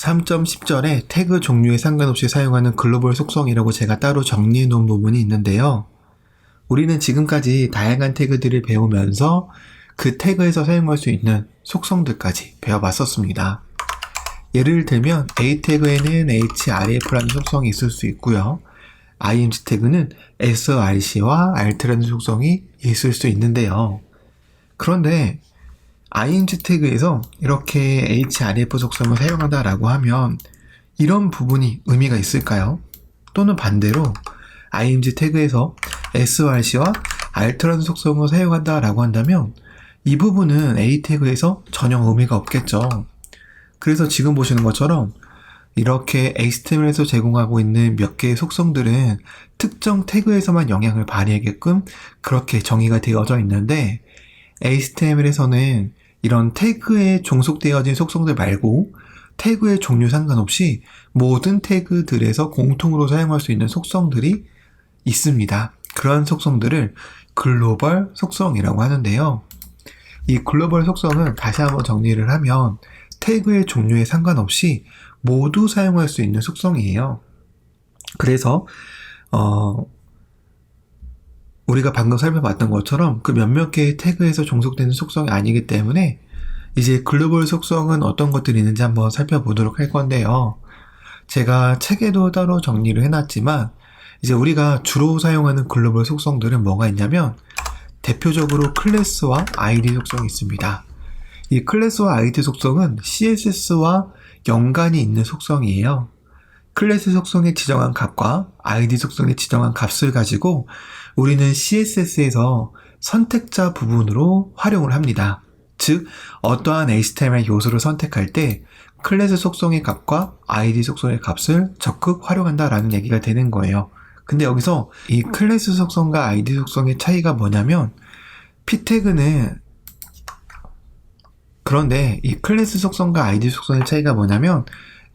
3.10절에 태그 종류에 상관없이 사용하는 글로벌 속성이라고 제가 따로 정리해 놓은 부분이 있는데요. 우리는 지금까지 다양한 태그들을 배우면서 그 태그에서 사용할 수 있는 속성들까지 배워봤었습니다. 예를 들면 A 태그에는 href라는 속성이 있을 수 있고요. img 태그는 src와 alt라는 속성이 있을 수 있는데요. 그런데 img 태그에서 이렇게 href 속성을 사용한다라고 하면 이런 부분이 의미가 있을까요? 또는 반대로 img 태그에서 src와 alt라는 속성을 사용한다라고 한다면 이 부분은 a 태그에서 전혀 의미가 없겠죠. 그래서 지금 보시는 것처럼 이렇게 HTML에서 제공하고 있는 몇 개의 속성들은 특정 태그에서만 영향을 발휘하게끔 그렇게 정의가 되어져 있는데 HTML에서는 이런 태그에 종속되어진 속성들 말고 태그의 종류 상관없이 모든 태그들에서 공통으로 사용할 수 있는 속성들이 있습니다. 그러한 속성들을 글로벌 속성이라고 하는데요. 이 글로벌 속성은 다시 한번 정리를 하면 태그의 종류에 상관없이 모두 사용할 수 있는 속성이에요. 그래서 우리가 방금 살펴봤던 것처럼 그 몇몇 개의 태그에서 종속되는 속성이 아니기 때문에 이제 글로벌 속성은 어떤 것들이 있는지 한번 살펴보도록 할 건데요. 제가 책에도 따로 정리를 해놨지만 이제 우리가 주로 사용하는 글로벌 속성들은 뭐가 있냐면 대표적으로 클래스와 id 속성이 있습니다. 이 클래스와 id 속성은 CSS와 연관이 있는 속성이에요. 클래스 속성에 지정한 값과 id 속성에 지정한 값을 가지고 우리는 CSS에서 선택자 부분으로 활용을 합니다. 즉, 어떠한 HTML 요소를 선택할 때 클래스 속성의 값과 id 속성의 값을 적극 활용한다라는 얘기가 되는 거예요. 근데 여기서 이 클래스 속성과 id 속성의 차이가 뭐냐면 그런데 이 클래스 속성과 id 속성의 차이가 뭐냐면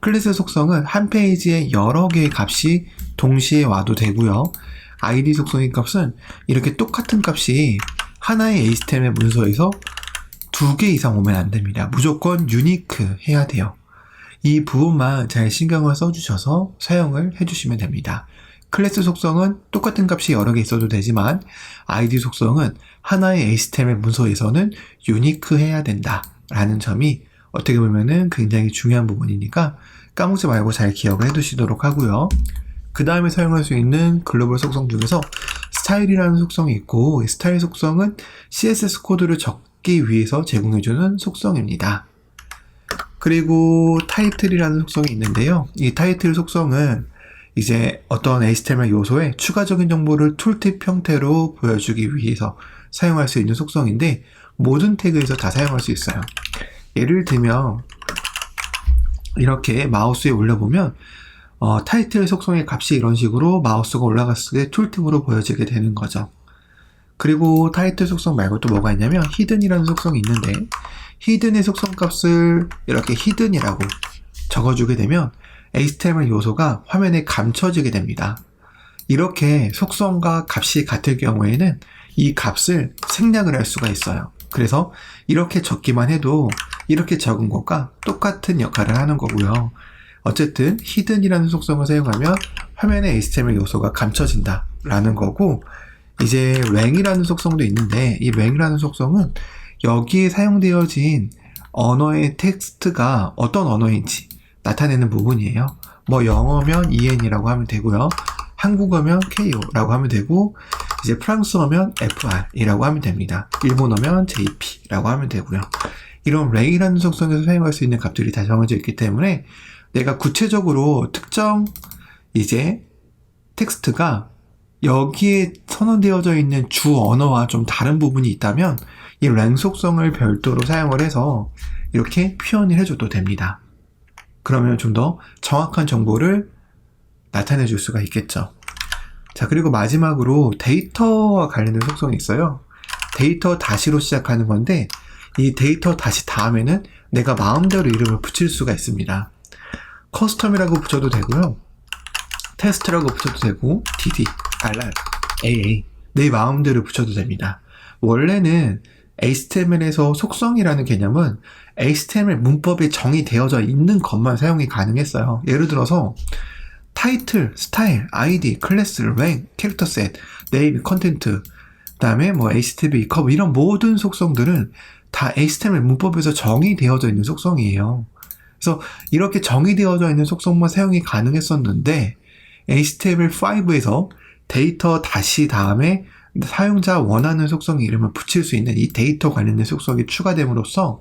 클래스 속성은 한 페이지에 여러 개의 값이 동시에 와도 되고요. id 속성의 값은 이렇게 똑같은 값이 하나의 HTML 문서에서 2개 이상 오면 안 됩니다. 무조건 유니크 해야 돼요. 이 부분만 잘 신경을 써주셔서 사용을 해주시면 됩니다. 클래스 속성은 똑같은 값이 여러 개 있어도 되지만 id 속성은 하나의 HTML 문서에서는 유니크 해야 된다 라는 점이 어떻게 보면은 굉장히 중요한 부분이니까 까먹지 말고 잘 기억을 해두시도록 하고요. 그 다음에 사용할 수 있는 글로벌 속성 중에서 스타일이라는 속성이 있고 이 스타일 속성은 CSS 코드를 적기 위해서 제공해주는 속성입니다. 그리고 타이틀이라는 속성이 있는데요. 이 타이틀 속성은 이제 어떤 HTML 요소에 추가적인 정보를 툴팁 형태로 보여주기 위해서 사용할 수 있는 속성인데 모든 태그에서 다 사용할 수 있어요. 예를 들면 이렇게 마우스에 올려보면 타이틀 속성의 값이 이런 식으로 마우스가 올라갔을 때 툴팁으로 보여지게 되는 거죠. 그리고 타이틀 속성 말고 또 뭐가 있냐면 히든이라는 속성이 있는데 히든의 속성 값을 이렇게 히든이라고 적어주게 되면 HTML 요소가 화면에 감춰지게 됩니다. 이렇게 속성과 값이 같을 경우에는 이 값을 생략을 할 수가 있어요. 그래서 이렇게 적기만 해도 이렇게 적은 것과 똑같은 역할을 하는 거고요. 어쨌든 히든이라는 속성을 사용하면 화면에 HTML 요소가 감춰진다 라는 거고 이제 랭이라는 속성도 있는데 이 랭이라는 속성은 여기에 사용되어진 언어의 텍스트가 어떤 언어인지 나타내는 부분이에요. 뭐 영어면 en이라고 하면 되고요. 한국어면 ko라고 하면 되고 이제 프랑스어면 fr이라고 하면 됩니다. 일본어면 jp라고 하면 되고요. 이런 랭이라는 속성에서 사용할 수 있는 값들이 다 정해져 있기 때문에 내가 구체적으로 특정 이제 텍스트가 여기에 선언되어져 있는 주 언어와 좀 다른 부분이 있다면 이 랭 속성을 별도로 사용을 해서 이렇게 표현을 해줘도 됩니다. 그러면 좀 더 정확한 정보를 나타내 줄 수가 있겠죠. 자, 그리고 마지막으로 데이터와 관련된 속성이 있어요. 데이터 다시로 시작하는 건데 이 데이터 다시 다음에는 내가 마음대로 이름을 붙일 수가 있습니다. 커스텀이라고 붙여도 되고요. 테스트라고 붙여도 되고 dd, rr, aa 내 마음대로 붙여도 됩니다. 원래는 HTML에서 속성이라는 개념은 HTML 문법이 정의되어져 있는 것만 사용이 가능했어요. 예를 들어서 타이틀, 스타일, 아이디, 클래스, 랭, 캐릭터 셋, 네임, 컨텐트, 그다음에 뭐 HTTP, 커브 이런 모든 속성들은 다 HTML 문법에서 정의되어져 있는 속성이에요. 그래서 이렇게 정의되어져 있는 속성만 사용이 가능했었는데 HTML5에서 데이터 다시 다음에 사용자 원하는 속성 이름을 붙일 수 있는 이 데이터 관련된 속성이 추가됨으로써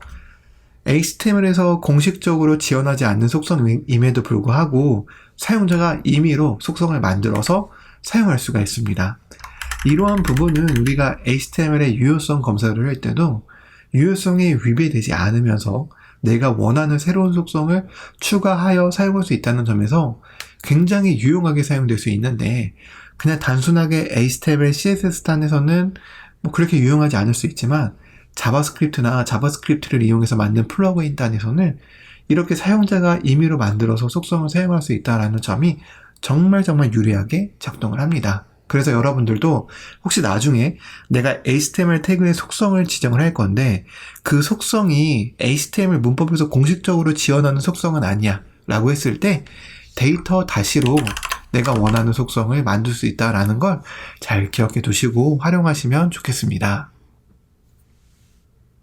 HTML에서 공식적으로 지원하지 않는 속성임에도 불구하고 사용자가 임의로 속성을 만들어서 사용할 수가 있습니다. 이러한 부분은 우리가 HTML의 유효성 검사를 할 때도 유효성이 위배되지 않으면서 내가 원하는 새로운 속성을 추가하여 사용할 수 있다는 점에서 굉장히 유용하게 사용될 수 있는데 그냥 단순하게 HTML, CSS 단에서는 뭐 그렇게 유용하지 않을 수 있지만 자바스크립트나 자바스크립트를 이용해서 만든 플러그인 단에서는 이렇게 사용자가 임의로 만들어서 속성을 사용할 수 있다는 점이 정말 유리하게 작동을 합니다. 그래서 여러분들도 혹시 나중에 내가 HTML 태그의 속성을 지정을 할 건데 그 속성이 HTML 문법에서 공식적으로 지원하는 속성은 아니야 라고 했을 때 데이터 다시로 내가 원하는 속성을 만들 수 있다는 걸 잘 기억해 두시고 활용하시면 좋겠습니다.